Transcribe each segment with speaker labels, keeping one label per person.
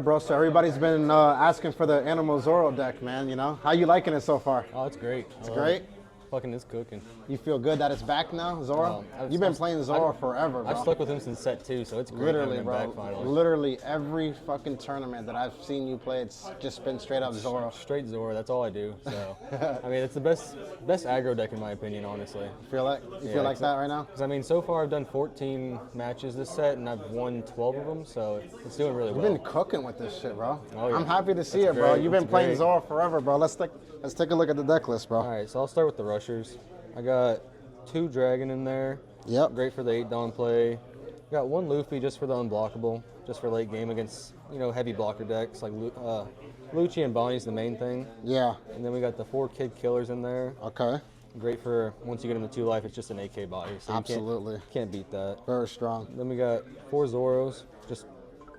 Speaker 1: right, bro. So everybody's been asking for the Animal Zoro deck, man. You know, how you liking it so far?
Speaker 2: Oh, it's great.
Speaker 1: It's great.
Speaker 2: Fucking is cooking.
Speaker 1: You feel good that it's back now, Zoro? You've been playing Zoro forever, bro.
Speaker 2: I've stuck with him since set 2, so it's great
Speaker 1: Literally,
Speaker 2: having him
Speaker 1: bro.
Speaker 2: back finally.
Speaker 1: Literally every fucking tournament that I've seen you play, it's just been straight up Zoro.
Speaker 2: Straight Zoro, that's all I do. So, I mean, it's the best aggro deck in my opinion, honestly.
Speaker 1: You feel like that right now?
Speaker 2: Because I mean, so far I've done 14 matches this set, and I've won 12 of them, so it's doing really well.
Speaker 1: You've been cooking with this shit, bro.
Speaker 2: Oh, yeah.
Speaker 1: I'm happy to see it, bro. You've been playing
Speaker 2: great.
Speaker 1: Zoro forever, bro. Let's take a look at the deck list, bro.
Speaker 2: All right, so I'll start with the rushers. I got 2 Dragon in there.
Speaker 1: Yep.
Speaker 2: Great for the 8-Dawn play. Got 1 Luffy just for the unblockable, just for late game against, heavy blocker decks like Lucci and Bonnie's the main thing.
Speaker 1: Yeah.
Speaker 2: And then we got the 4 Kid Killers in there.
Speaker 1: Okay.
Speaker 2: Great for once you get into 2 life, it's just an AK body. So
Speaker 1: Absolutely.
Speaker 2: You can't beat that.
Speaker 1: Very strong.
Speaker 2: Then we got 4 Zoros, just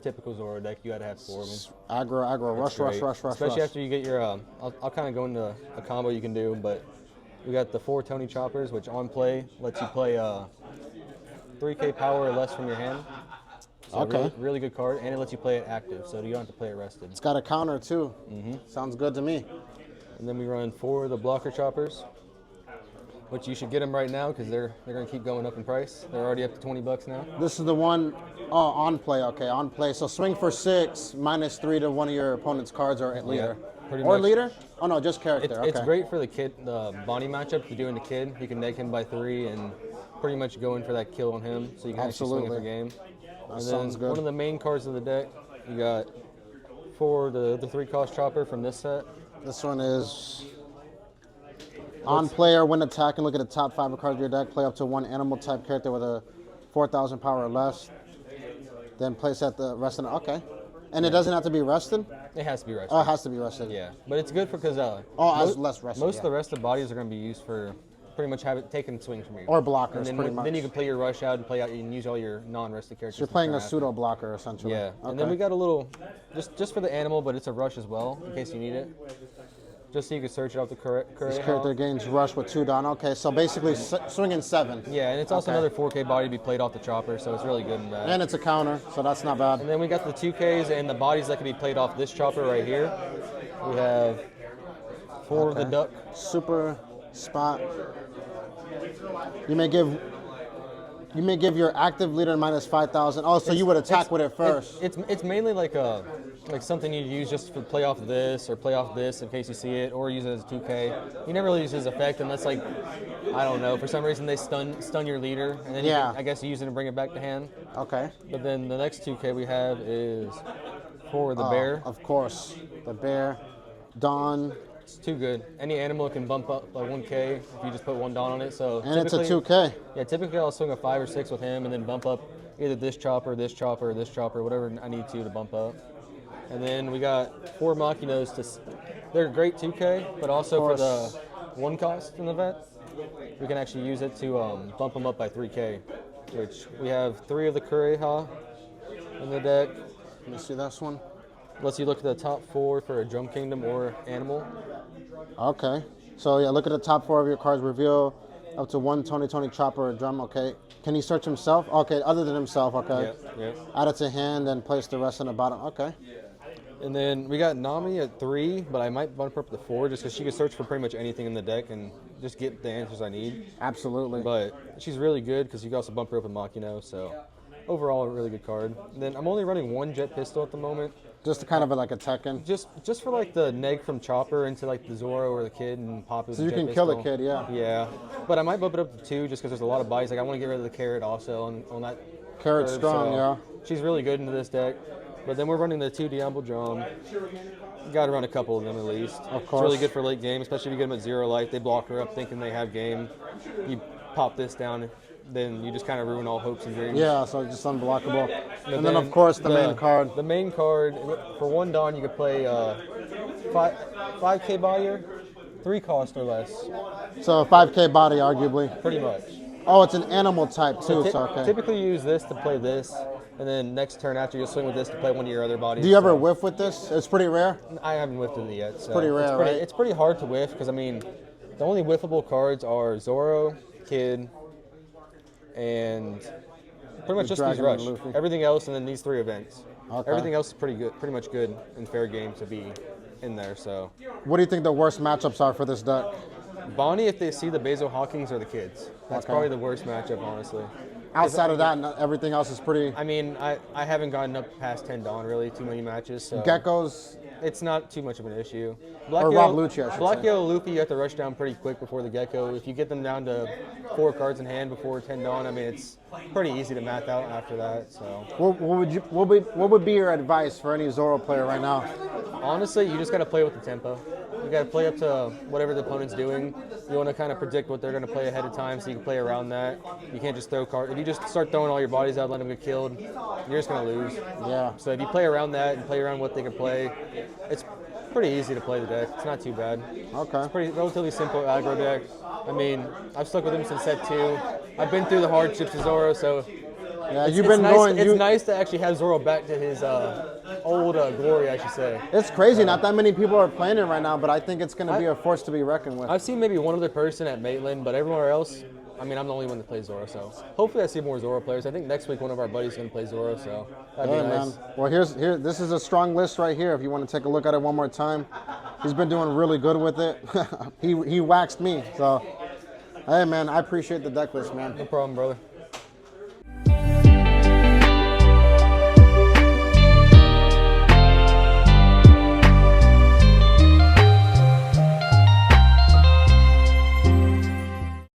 Speaker 2: typical Zoro deck. You got to have 4 of them.
Speaker 1: Aggro, rush.
Speaker 2: Especially after you get your, I'll kind of go into a combo you can do, but we got the 4 Tony Choppers, which on play lets you play 3k power or less from your hand. So
Speaker 1: okay.
Speaker 2: Really good card, and it lets you play it active, so you don't have to play it rested.
Speaker 1: It's got a counter too. Sounds good to me.
Speaker 2: And then we run 4 of the Blocker Choppers, which you should get them right now because they're going to keep going up in price. They're already up to $20 now.
Speaker 1: This is the one on play. Okay, on play. So swing for 6, -3 to one of your opponent's cards or leader.
Speaker 2: Pretty
Speaker 1: or
Speaker 2: much.
Speaker 1: Leader? Oh no, just character.
Speaker 2: It's
Speaker 1: okay.
Speaker 2: great for the kid, the Bonnie matchup. If you're doing the kid, you can neg him by 3 and pretty much go in for that kill on him, so you can actually swing it for game.
Speaker 1: That sounds good.
Speaker 2: One of the main cards of the deck, you got 4 the 3-cost chopper from this set.
Speaker 1: This one is on player when attacking. Look at the top 5 cards of your deck. Play up to 1 animal type character with a 4,000 power or less. Then place at the rest of the. Okay. And it doesn't have to be rested?
Speaker 2: It has to be rested.
Speaker 1: Oh, it has to be rested.
Speaker 2: Yeah, but it's good because
Speaker 1: less rested.
Speaker 2: Most of the rest of the bodies are going to be used for pretty much have it taken swings from you.
Speaker 1: Or blockers,
Speaker 2: and then,
Speaker 1: pretty much.
Speaker 2: Then you can play your rush out and play out and use all your non-rested characters.
Speaker 1: So you're playing a pseudo blocker essentially.
Speaker 2: Yeah,
Speaker 1: okay.
Speaker 2: And then we got a little, just for the animal, but it's a rush as well in case you need it. Just so you can search it off the correct.
Speaker 1: This character gains rush with 2 down. Okay, so basically swinging 7.
Speaker 2: Yeah, and it's also another 4K body to be played off the chopper, so it's really good in that.
Speaker 1: And it's a counter, so that's not bad.
Speaker 2: And then we got the 2Ks and the bodies that can be played off this chopper right here. We have 4 of the duck.
Speaker 1: Super spot. You may give your active leader -5,000. Oh, so you would attack with it first.
Speaker 2: It's mainly like something you use just for play off this or play off this in case you see it, or use it as a 2K. You never really use his effect unless I don't know, for some reason they stun your leader, and then you can, I guess, use it and bring it back to hand.
Speaker 1: Okay.
Speaker 2: But then the next 2K we have is for the bear.
Speaker 1: Of course, the bear, Dawn.
Speaker 2: It's too good. Any animal can bump up by 1K if you just put 1 Dawn on it. So
Speaker 1: and it's a 2K.
Speaker 2: Yeah, typically I'll swing a 5 or 6 with him and then bump up either this chopper, whatever I need to bump up. And then we got 4 Machinos. They're great 2K, but also for the 1 cost in the vet, we can actually use it to bump them up by 3K, which we have 3 of the Kureha in the deck.
Speaker 1: Let me see this one.
Speaker 2: Lets you look at the top 4 for a Drum Kingdom or animal.
Speaker 1: Okay. So yeah, look at the top 4 of your cards. Reveal up to 1 Tony Chopper or Drum. Okay. Can he search himself? Okay, other than himself. Okay.
Speaker 2: Yep.
Speaker 1: Add it to hand and place the rest on the bottom. Okay.
Speaker 2: And then we got Nami at 3, but I might bump her up to 4 just because she can search for pretty much anything in the deck and just get the answers I need.
Speaker 1: Absolutely.
Speaker 2: But she's really good because you can also bump her up in Machino, so overall a really good card. And then I'm only running 1 Jet Pistol at the moment.
Speaker 1: Just to kind of like a Tekken?
Speaker 2: Just for like the neg from Chopper into like the Zoro or the Kid and pop it with
Speaker 1: so you
Speaker 2: Jet
Speaker 1: can
Speaker 2: Pistol.
Speaker 1: kill the Kid, yeah.
Speaker 2: Yeah, but I might bump it up to 2 just because there's a lot of buys. Like I want to get rid of the Carrot also on that.
Speaker 1: Carrot's strong, yeah.
Speaker 2: She's really good into this deck. But then we're running the 2 Diablo Drum. You got to run a couple of them at least.
Speaker 1: Of course.
Speaker 2: It's really good for late game, especially if you get them at 0 life. They block her up thinking they have game. You pop this down, then you just kind of ruin all hopes and dreams.
Speaker 1: Yeah, so just unblockable. And then of course the main card.
Speaker 2: The main card, for 1 Dawn you could play 5K body, 3 cost or less.
Speaker 1: So a 5K body arguably.
Speaker 2: Pretty much.
Speaker 1: Oh, it's an animal type too, so okay.
Speaker 2: Typically you use this to play this, and then next turn after you'll swing with this to play one of your other bodies.
Speaker 1: Do you ever whiff with this? It's pretty rare?
Speaker 2: I haven't whiffed it yet. So
Speaker 1: it's pretty rare, right?
Speaker 2: It's pretty hard to whiff because, I mean, the only whiffable cards are Zoro, Kid, and pretty much just these rush. Everything else, and then these 3 events.
Speaker 1: Okay.
Speaker 2: Everything else is pretty much good and fair game to be in there. So
Speaker 1: What do you think the worst matchups are for this deck?
Speaker 2: Bonnie, if they see the Basil Hawkins or the kids, that's
Speaker 1: Okay.
Speaker 2: probably the worst matchup, honestly.
Speaker 1: Outside of that, everything else is pretty.
Speaker 2: I mean, I haven't gotten up past 10 Dawn really, too many matches, so
Speaker 1: Geckos.
Speaker 2: it's not too much of an issue.
Speaker 1: Or Rob Lucci, I should
Speaker 2: Black
Speaker 1: say.
Speaker 2: Yellow Luffy, you have to rush down pretty quick before the Gecko. If you get them down to 4 cards in hand before 10 Dawn, I mean, it's pretty easy to math out after that. So
Speaker 1: What would be your advice for any Zoro player right now?
Speaker 2: honestly, you just got to play with the tempo. You got to play up to whatever the opponent's doing. You want to kind of predict what they're going to play ahead of time so you can play around that. You can't just throw cards. If you just start throwing all your bodies out, let them get killed, you're just going to lose.
Speaker 1: Yeah.
Speaker 2: So if you play around that and play around what they can play, it's pretty easy to play the deck. It's not too bad.
Speaker 1: Okay.
Speaker 2: It's pretty relatively simple aggro deck. I mean, I've stuck with him since set 2. I've been through the hardships of Zoro, so
Speaker 1: Yeah,
Speaker 2: it's,
Speaker 1: you've
Speaker 2: it's
Speaker 1: been
Speaker 2: nice,
Speaker 1: going.
Speaker 2: It's nice to actually have Zoro back to his old glory, I should say.
Speaker 1: It's crazy. Not that many people are playing it right now, but I think it's going to be a force to be reckoned with.
Speaker 2: I've seen maybe one other person at Maitland, but everywhere else, I mean, I'm the only one that plays Zoro, so hopefully I see more Zoro players. I think next week one of our buddies is going to play Zoro, so that'd
Speaker 1: Yeah,
Speaker 2: be nice.
Speaker 1: man. Well, this is a strong list right here. If you want to take a look at it one more time, he's been doing really good with it. he waxed me, so hey, man, I appreciate the deck list, man.
Speaker 2: No problem, brother.